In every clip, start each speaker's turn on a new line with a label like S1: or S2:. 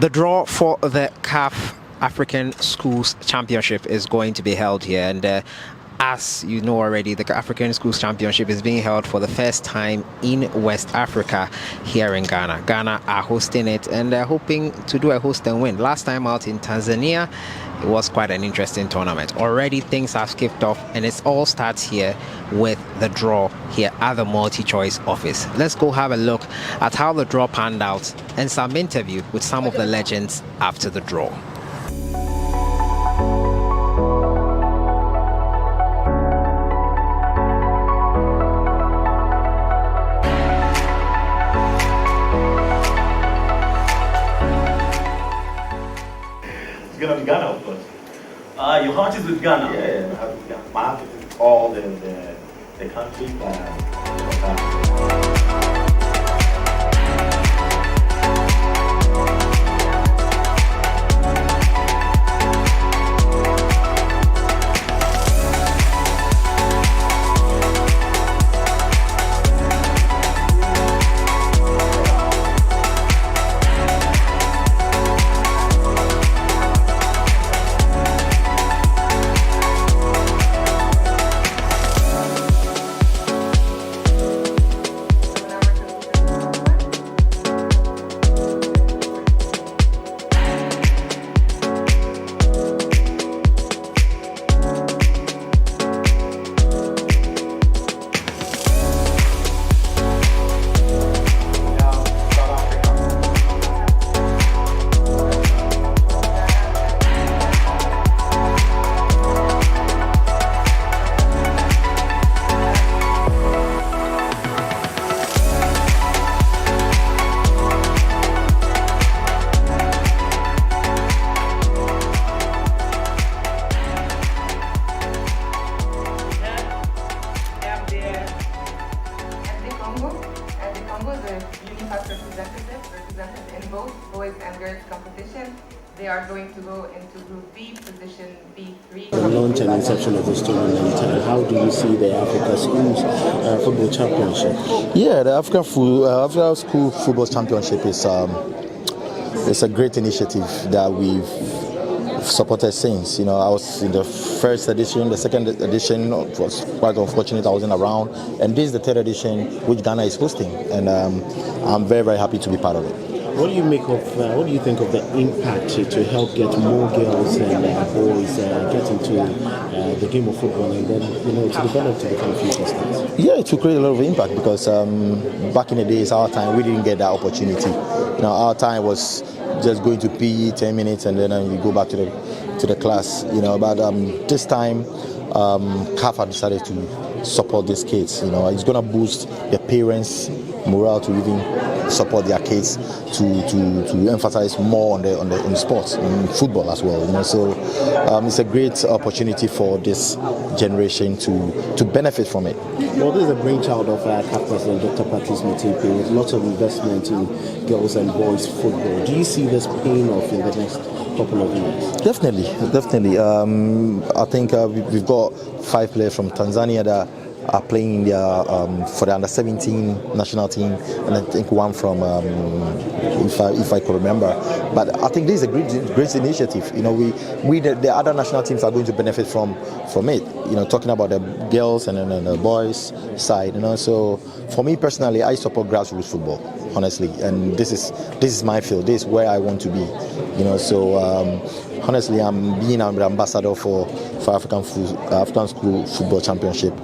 S1: The draw for the CAF African Schools Championship is going to be held here, and as you know already, the African Schools Championship is being held for the first time in West Africa here in Ghana. Ghana are hosting it, and they're hoping to do a host and win. Last time out in Tanzania, it was quite an interesting tournament. Already things have kicked off, and it all starts here with the draw here at the multi-choice office. Let's go have a look at how the draw panned out and some interview with some of the legends after the draw.
S2: It's gonna be Ghana, of course.
S3: Your heart is with Ghana.
S2: Yeah, my heart is with all the country.
S4: Represented in both boys and girls competition. They are going to go into Group B, position B3.
S5: The launch and inception of this tournament, how do you see the Africa Schools Football Championship?
S6: Yeah, the Africa School Football Championship is it's a great initiative that we've supported since. You know, I was in the first edition. The second edition was quite unfortunate. I wasn't around, and this is the third edition which Ghana is hosting, and I'm very, very happy to be part of it.
S5: What do you make of? What do you think of the impact to help get more girls and boys get into the game of football, and then to develop to become future stars?
S6: Yeah, it will create a lot of impact because back in the days, our time we didn't get that opportunity. Our time was just going to PE 10 minutes and then you go back to the class. But this time, CAF have decided to support these kids. It's going to boost the parents' morale to even support their kids to emphasize more on the sports and football as well. So it's a great opportunity for this generation to benefit from it.
S5: Well, this is a brainchild of CAF President Dr. Patrice Motsepe with lots of investment in girls and boys football. Do you see this paying off in the next couple of years?
S6: Definitely. I think we've got 5 players from Tanzania that are playing for the under-17 national team, and I think one from, if I could remember. But I think this is a great initiative. The other national teams are going to benefit from it. Talking about the girls and then the boys side. So for me personally, I support grassroots football, honestly, and this is my field. This is where I want to be. So honestly, I'm being an ambassador for African School Football Championship.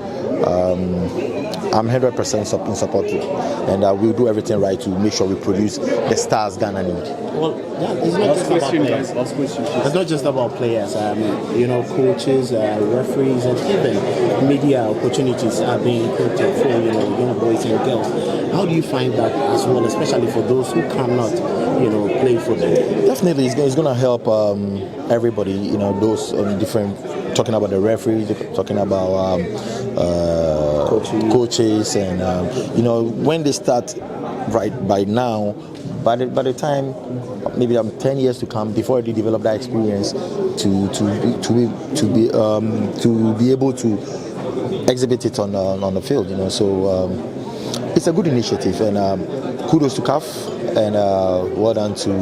S6: I'm 100% in support, and we'll do everything right to make sure we produce the stars Ghana need.
S5: Well, it's not just about players. It's not just about players. Coaches, referees, and even media opportunities are being created for young boys and girls. How do you find that as well, especially for those who cannot, play football?
S6: Definitely, it's going to help everybody. Those different. Talking about the referees, talking about coaches, and when they start right by now, by the time maybe 10 years to come, before they develop that experience to be able to exhibit it on the field. So it's a good initiative, and kudos to CAF, and well done to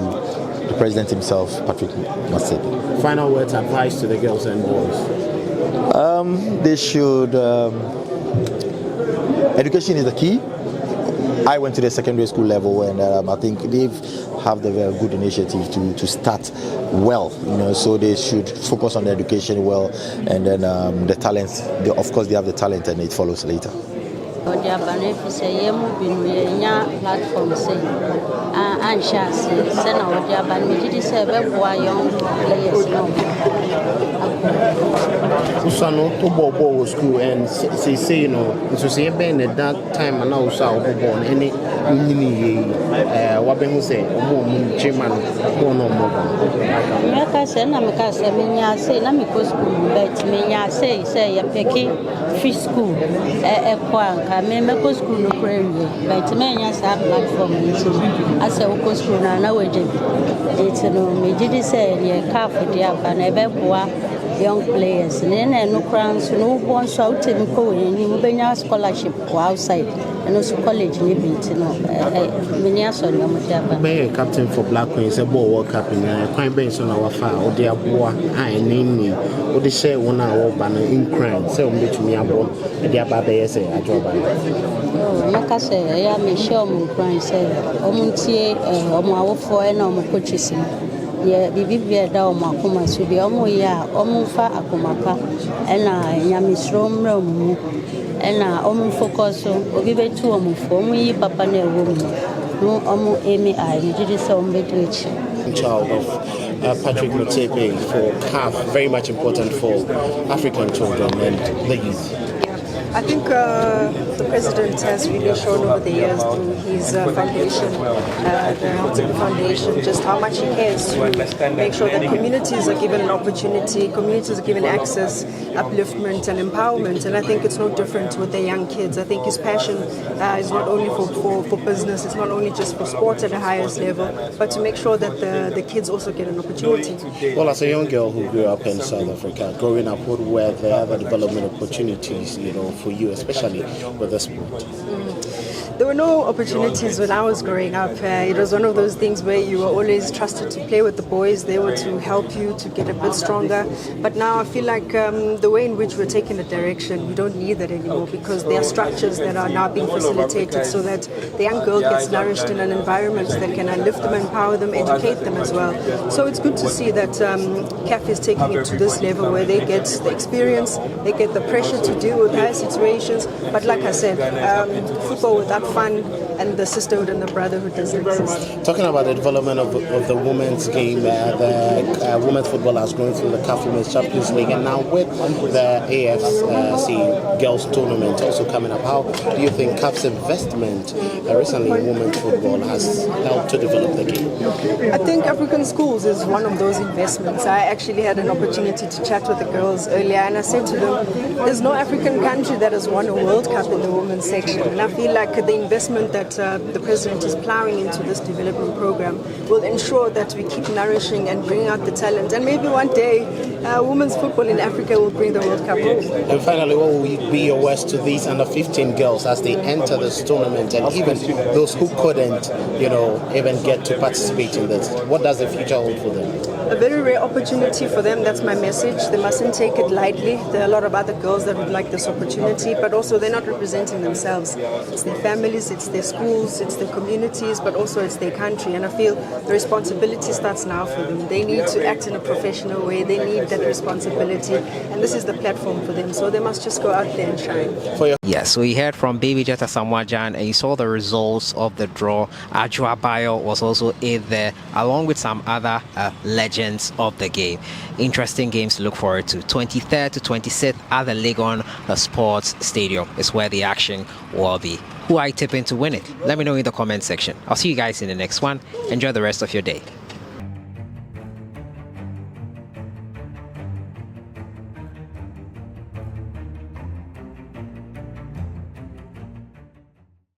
S6: the president himself, Patrick Masepe.
S5: Final words, advice to the girls and boys.
S6: They should. Education is the key. I went to the secondary school level, and I think they have the very good initiative to start well. So they should focus on the education well, and then the talents. Of course, they have the talent, and it follows later.
S5: Usano to ball school and say so say ben at that time and now so born any what ben say chairman no
S7: Meka say na meka say menya say na me go school but menya say ya peki free school kwa nka me go school no pray but menya say platform as a go school na weje it no me did say ye car for dia ba na be boa young players and no crowns no one so to go in benya scholarship outside and also college maybe many so no
S5: be captain for Black Queens a ball world cup in Queen Bench on our far or their boy I name me or the share one hour ban in crime so between abo their baba say I draw by
S7: maka say ya me sure mo crime say omuntie omo awofo e na omo coaches ye bibia da o makoma so bi omo ya omo fa akomapa na nyamisro mra mu na omo focus obi betu omo fo omo yi papa na ewo mu no omo emi I did so omo betu echi
S5: child of Patrick Motsepe for CAF, very much important for African children and the youth.
S8: I think the president has really shown over the years through his foundation, the Multiple Foundation, just how much he cares to make sure that communities are given an opportunity, communities are given access, upliftment and empowerment. And I think it's no different with the young kids. I think his passion is not only for business, it's not only just for sports at the highest level, but to make sure that the kids also get an opportunity.
S5: Well, as a young girl who grew up in South Africa, growing up, what were the other development opportunities, for you, especially with the sport?
S8: There were no opportunities when I was growing up. It was one of those things where you were always trusted to play with the boys. They were to help you to get a bit stronger. But now I feel like the way in which we're taking the direction, we don't need that anymore because there are structures that are now being facilitated so that the young girl gets nourished in an environment that can lift them, empower them, educate them as well. So it's good to see that CAF is taking it to this level where they get the experience, they get the pressure to deal with high situations. But like I said, football without fun and the sisterhood and the brotherhood doesn't exist.
S5: Talking about the development of the women's game, the women's football has grown through the CAF Women's Champions League, and now with the AFC Girls Tournament also coming up, how do you think CAF's investment recently in women's football has helped to develop the game?
S8: I think African schools is one of those investments. I actually had an opportunity to chat with the girls earlier, and I said to them, there's no African country that has won a World Cup in the women's section, and I feel like the investment that the president is plowing into this development program will ensure that we keep nourishing and bringing out the talent, and maybe one day women's football in Africa will bring the World Cup home.
S5: And finally, what will be your words to these under 15 girls as they enter this tournament, and even those who couldn't, even get to participate in this? What does the future hold for them?
S8: A very rare opportunity for them, that's my message. They mustn't take it lightly. There are a lot of other girls that would like this opportunity, but also they're not representing themselves. It's their families, it's their schools, it's their communities, but also it's their country. And I feel the responsibility starts now for them. They need to act in a professional way. They need that responsibility. And this is the platform for them. So they must just go out there and shine.
S1: Yes, so we heard from Baby Jet Asamoah Gyan, and you saw the results of the draw. Ajua Bayo was also in there, along with some other legends of the game. Interesting games to look forward to. 23rd to 26th at the Legon Sports Stadium is where the action will be. Who are you tipping to win it? Let me know in the comment section. I'll see you guys in the next one. Enjoy the rest of your day.